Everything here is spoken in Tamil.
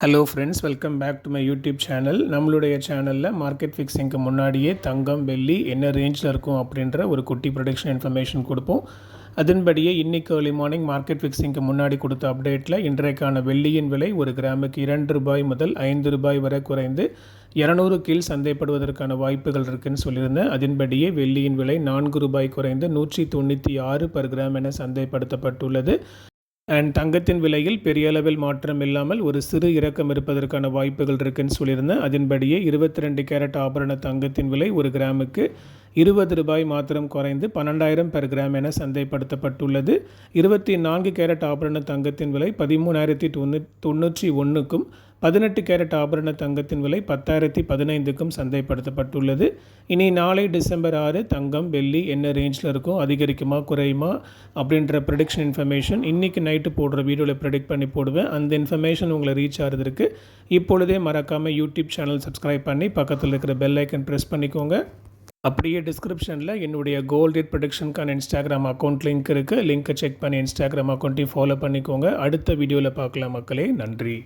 Hello friends, welcome back to my YouTube channel. நம்மளுடைய சேனலில் மார்க்கெட் ஃபிக்ஸிங்க்கு முன்னாடியே தங்கம், வெள்ளி என்ன ரேஞ்சில் இருக்கும் அப்படின்ற ஒரு குட்டி ப்ரொடக்ஷன் இன்ஃபர்மேஷன் கொடுப்போம். அதன்படியே இன்றைக்கி ஏர்லி மார்னிங் மார்க்கெட் ஃபிக்ஸிங்க்கு முன்னாடி கொடுத்த அப்டேட்டில் இன்றைக்கான வெள்ளியின் விலை ஒரு கிராமுக்கு ₹2 முதல் ₹5 வரை குறைந்து 200 கீழ் சந்தைப்படுவதற்கான வாய்ப்புகள் இருக்குதுன்னு சொல்லியிருந்தேன். அதன்படியே வெள்ளியின் விலை ₹4 குறைந்து 196 பர் கிராம் என சந்தைப்படுத்தப்பட்டுள்ளது. அண்ட் தங்கத்தின் விலையில் பெரிய அளவில் மாற்றம் இல்லாமல் ஒரு சிறு இறக்கம் இருப்பதற்கான வாய்ப்புகள் இருக்குன்னு சொல்லியிருந்தேன். அதன்படியே 22 கேரட் ஆபரண தங்கத்தின் விலை ஒரு கிராமுக்கு ₹20 மாத்திரம் குறைந்து 12,000 பெர் கிராம் என சந்தைப்படுத்தப்பட்டுள்ளது. 24 கேரட் ஆபரண தங்கத்தின் விலை 13,991க்கும் 18 கேரட் ஆபரண தங்கத்தின் விலை 10,015க்கும் சந்தைப்படுத்தப்பட்டுள்ளது. இனி நாளை டிசம்பர் 6 தங்கம், வெள்ளி என்ன ரேஞ்சில் இருக்கும், அதிகரிக்குமா குறையுமா அப்படின்ற ப்ரெடிக்ஷன் இன்ஃபர்மேஷன் இன்றைக்கி நைட்டு போடுற வீடியோவில் ப்ரெடிக்ட் பண்ணி போடுவேன். அந்த இன்ஃபர்மேஷன் உங்களை ரீச் ஆகிறதுக்கு இப்பொழுதே மறக்காமல் யூடியூப் சேனல் சப்ஸ்கிரைப் பண்ணி பக்கத்தில் இருக்கிற பெல் ஐக்கன் ப்ரெஸ் பண்ணிக்கோங்க. அப்படியே டிஸ்கிரிப்ஷனில் என்னுடைய கோல்ட் ரேட் ப்ரொடிக்ஷனுக்கான இன்ஸ்டாகிராம் அக்கௌண்ட் லிங்க் இருக்குது. லிங்க்கை செக் பண்ணி இன்ஸ்டாகிராம் அக்கௌண்ட்டையும் ஃபாலோ பண்ணிக்கோங்க. அடுத்த வீடியோவில் பார்க்கலாம் மக்களே. நன்றி.